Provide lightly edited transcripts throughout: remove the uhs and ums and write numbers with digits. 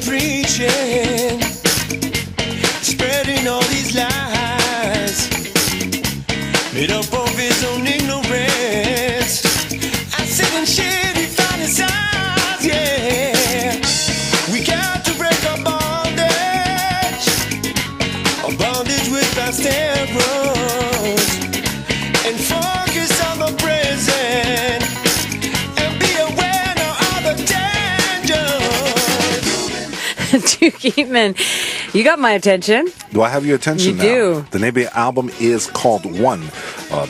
Preaching, spreading all these lies, made up of his own ignorance. I sit and shit, he found his eyes, yeah. We got to break our bondage with our steroids, and focus on the present, and be aware of the dangers. Duke Eatmon, you got my attention. Do I have your attention now? You do. The name of the album is called One.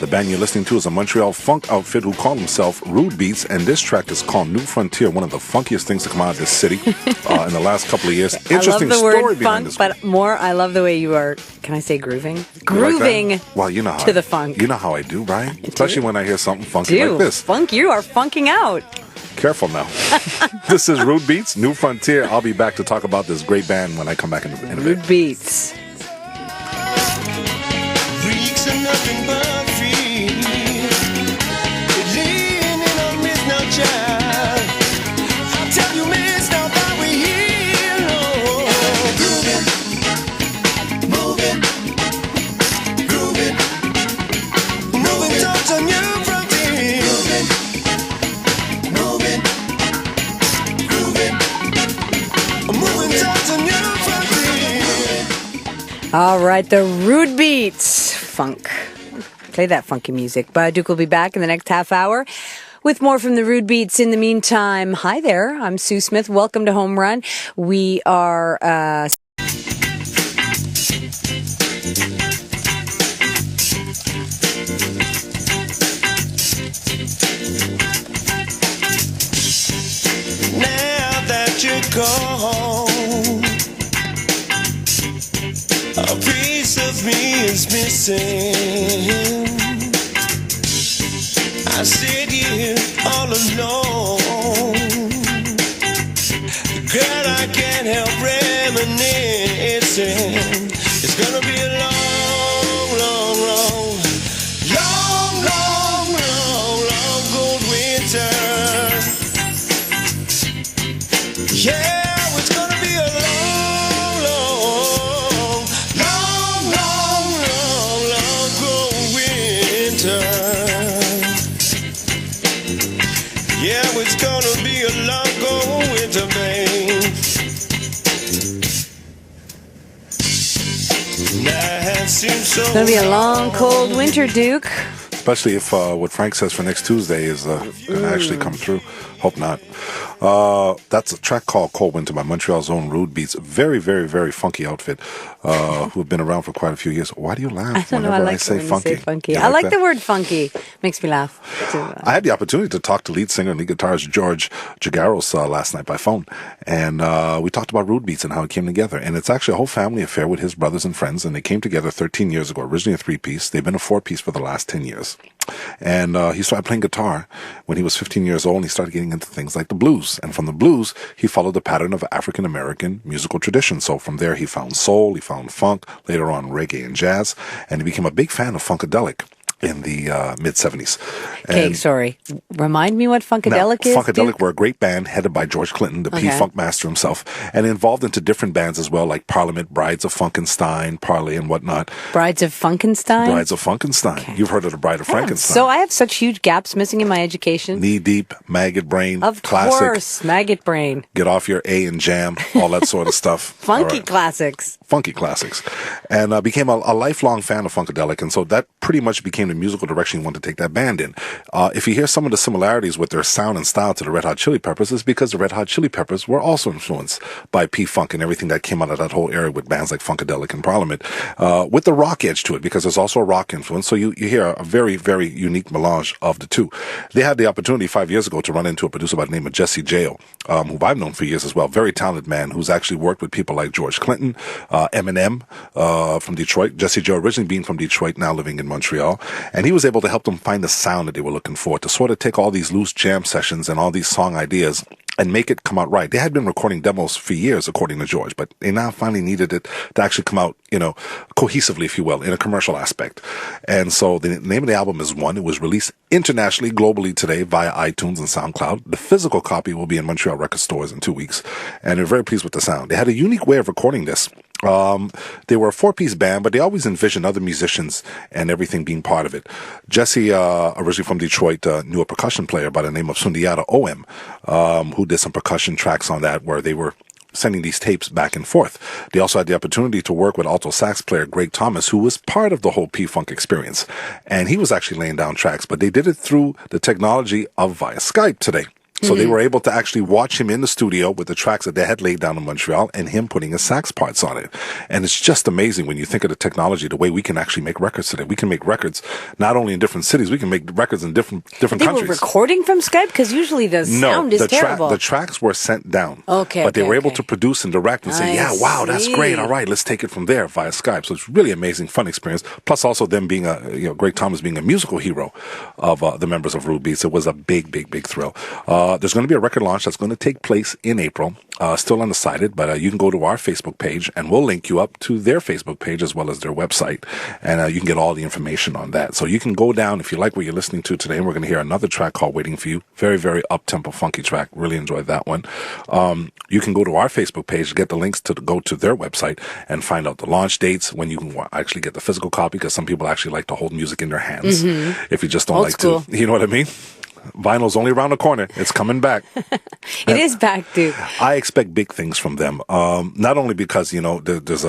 The band you're listening to is a Montreal funk outfit who call themselves Rudebeats, and this track is called New Frontier, one of the funkiest things to come out of this city in the last couple of years. Interesting I love the story word behind funk, this. but more, I love the way you are, can I say grooving? Grooving like well, you know how to the funk. You know how I do, right? Especially when I hear something funky like this. Funk, you are funking out. Careful now. This is Rudebeats, New Frontier. I'll be back to talk about this great band when I come back in a bit. Rudebeats. Freaks are nothing but free. Leaning on Miss No Child. I tell you, Miss, now that we here, Grooving, moving towards a new frontier. Moving towards a new frontier. All right, the Rudebeats funk. Play that funky music. But Duke will be back in the next half hour with more from the Rudebeats. In the meantime, hi there. I'm Sue Smith. Welcome to Home Run. We are now that you're gone, a piece of me is missing. I sit here all alone. Girl, I can't help reminiscing. It's gonna be a long cold winter. Yeah, it's gonna be a long cold winter. Yeah, it's gonna be a long cold winter, babe. Night seems so it's going to be a long, cold winter, Duke. Especially if what Frank says for next Tuesday is going to actually come through. Hope not. That's a track called Cold Winter by Montreal's own Rudebeats. Very, very, very funky outfit who have been around for quite a few years. Why do you laugh I don't know. whenever I like say when funky? you say funky. You I like that? the word funky. Makes me laugh. I had the opportunity to talk to lead singer and lead guitarist George Jagaros last night by phone. And we talked about Rudebeats and how it came together. And it's actually a whole family affair with his brothers and friends. And they came together 13 years ago, originally a 3-piece. They've been a 4-piece for the last 10 years. And he started playing guitar when he was 15 years old, and he started getting into things like the blues. And from the blues, he followed the pattern of African-American musical tradition. So from there, he found soul, he found funk, later on reggae and jazz, and he became a big fan of Funkadelic in the mid-'70s. Okay, sorry. Remind me what Funkadelic is, Funkadelic Duke? were a great band headed by George Clinton, the Okay. P-Funk master himself, and involved into different bands as well, like Parliament, Brides of Funkenstein, Parley, and whatnot. Brides of Funkenstein? Brides of Funkenstein. Okay. You've heard of the Bride of Frankenstein. So I have such huge gaps missing in my education. Knee Deep, Maggot Brain, Of classic. course, Maggot Brain. Get Off Your A and Jam, all that sort of stuff. Funky All right. classics. Funky classics. And became a lifelong fan of Funkadelic. And so that pretty much became the musical direction he wanted to take that band in. If you hear some of the similarities with their sound and style to the Red Hot Chili Peppers, it's because the Red Hot Chili Peppers were also influenced by P-Funk and everything that came out of that whole era with bands like Funkadelic and Parliament, with the rock edge to it, because there's also a rock influence. So you hear a very, very unique melange of the two. They had the opportunity 5 years ago to run into a producer by the name of Jesse Jale, who I've known for years as well. Very talented man who's actually worked with people like George Clinton, Eminem from Detroit. Jesse Joe originally being from Detroit, now living in Montreal. And he was able to help them find the sound that they were looking for, to sort of take all these loose jam sessions and all these song ideas and make it come out right. They had been recording demos for years, according to George, but they now finally needed it to actually come out, cohesively, if you will, in a commercial aspect. And so the name of the album is One. It was released internationally, globally today via iTunes and SoundCloud. The physical copy will be in Montreal record stores in 2 weeks. And they're very pleased with the sound. They had a unique way of recording this. They were a 4-piece band, but they always envisioned other musicians and everything being part of it. Jesse, originally from Detroit, knew a percussion player by the name of Sundiata OM, who did some percussion tracks on that where they were sending these tapes back and forth. They also had the opportunity to work with alto sax player Greg Thomas, who was part of the whole P-Funk experience. And he was actually laying down tracks, but they did it through the technology of via Skype today. So they were able to actually watch him in the studio with the tracks that they had laid down in Montreal and him putting his sax parts on it. And it's just amazing when you think of the technology, the way we can actually make records today. We can make records not only in different cities, we can make records in different countries. They were recording from Skype? Because usually the sound is terrible. The tracks were sent down. Okay. But they were able to produce and direct and say, wow, that's great. All right, let's take it from there via Skype. So it's really amazing, fun experience. Plus also them being Greg Thomas being a musical hero of the members of Rudebeats. It was a big, big, big thrill. There's going to be a record launch that's going to take place in April. Still undecided, but you can go to our Facebook page and we'll link you up to their Facebook page as well as their website. And you can get all the information on that. So you can go down if you like what you're listening to today. And we're going to hear another track called Waiting for You. Very, very up-tempo, funky track. Really enjoyed that one. You can go to our Facebook page, get the links to go to their website and find out the launch dates, when you can actually get the physical copy, because some people actually like to hold music in their hands. If you just don't like to. You know what I mean? Vinyl's only around the corner. It's coming back. It is back, dude. I expect big things from them. Not only because, there's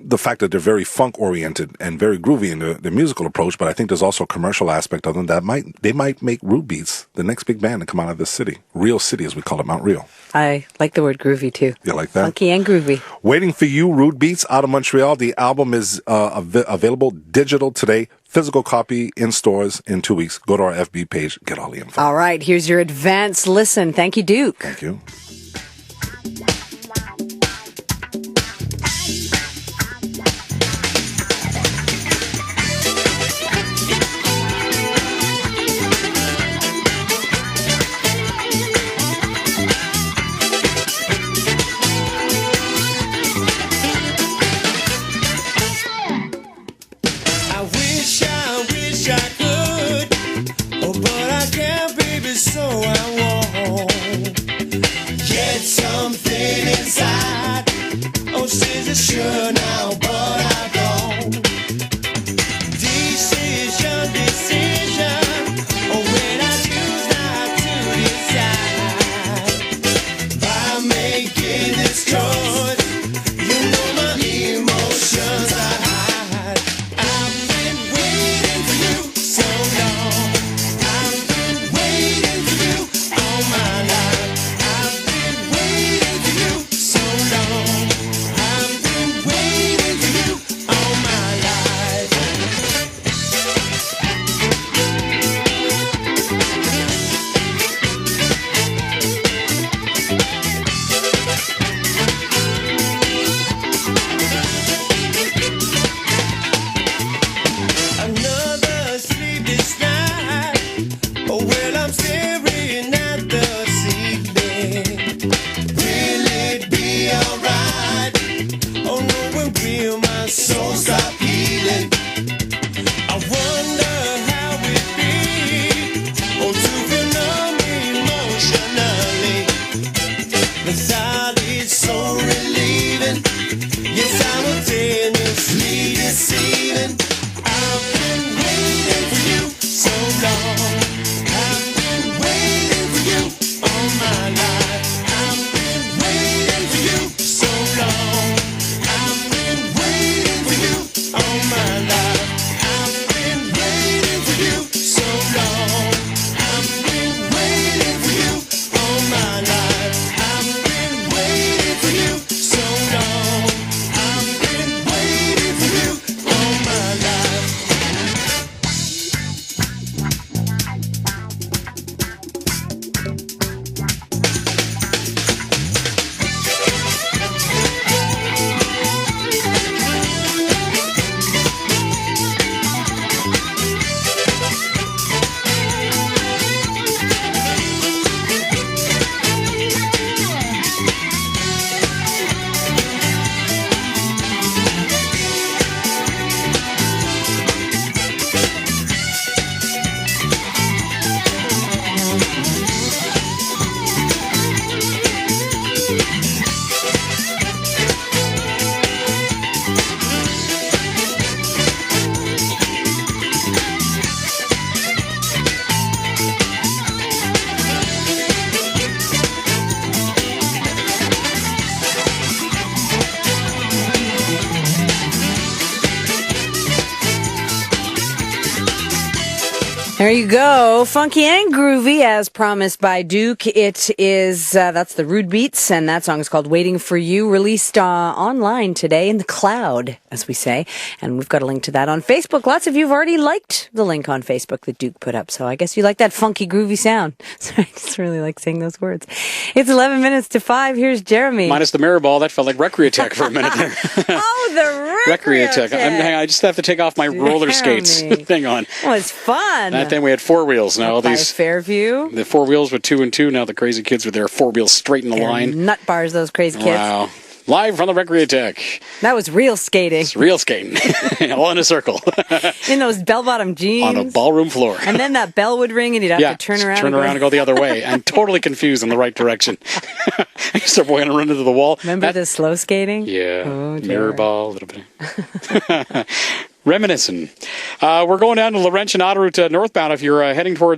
the fact that they're very funk-oriented and very groovy in their musical approach, but I think there's also a commercial aspect of them that they might make Rudebeats the next big band to come out of this city. Real City, as we call it, Mount Real. I like the word groovy, too. You like that? Funky and groovy. Waiting for You, Rudebeats out of Montreal. The album is available digital today. Physical copy in stores in 2 weeks. Go to our FB page. Get all the info. All right. Here's your advance listen. Thank you, Duke. Thank you. Sure now, but I don't. Decision. Oh, when I choose not to decide. By making this choice, my emotions I hide. I've been waiting for you so long. I've been waiting for you all my life. I've been waiting for you so long. Waiting for you all my life. Another sleepless night. Oh, well, I'm staring at the ceiling. Will it be alright? Oh no, when will my soul stop healing? I wonder how it be, to feel numb emotionally. The thought is so relieving, yet simultaneously deceiving. I've been waiting for you so long. I've been waiting for you all my life. I've been waiting for you so long. I've been waiting for you all my life. I've been waiting for you so long. I've been waiting for you all my life. I've been waiting for you so long. I've There you go. Funky and groovy, as promised by Duke. It is, that's the Rudebeats, and that song is called Waiting for You, released online today in the cloud, as we say. And we've got a link to that on Facebook. Lots of you have already liked the link on Facebook that Duke put up, so I guess you like that funky, groovy sound. So I just really like saying those words. It's 11 minutes to 5. Here's Jeremy. Minus the mirror ball, that felt like Recreatech for a minute there. Oh, the Recreatech. Hang on, I just have to take off my roller skates. Hang on. Well, it's fun. That then we had four wheels. Now all By these Fairview. the four wheels with 2 and 2. Now the crazy kids with their four wheels straight in the line. Nut bars, those crazy kids. Wow. Live from the Recreatech. That was real skating. It's real skating. All in a circle. In those bell-bottom jeans. On a ballroom floor. And then that bell would ring and you'd have to turn around. And go the other way. And totally confused in the right direction. I used to run into the wall. Remember the slow skating? Yeah. Oh, mirror ball, a little bit. Reminiscing. We're going down to Laurentian Autoroute northbound if you're heading towards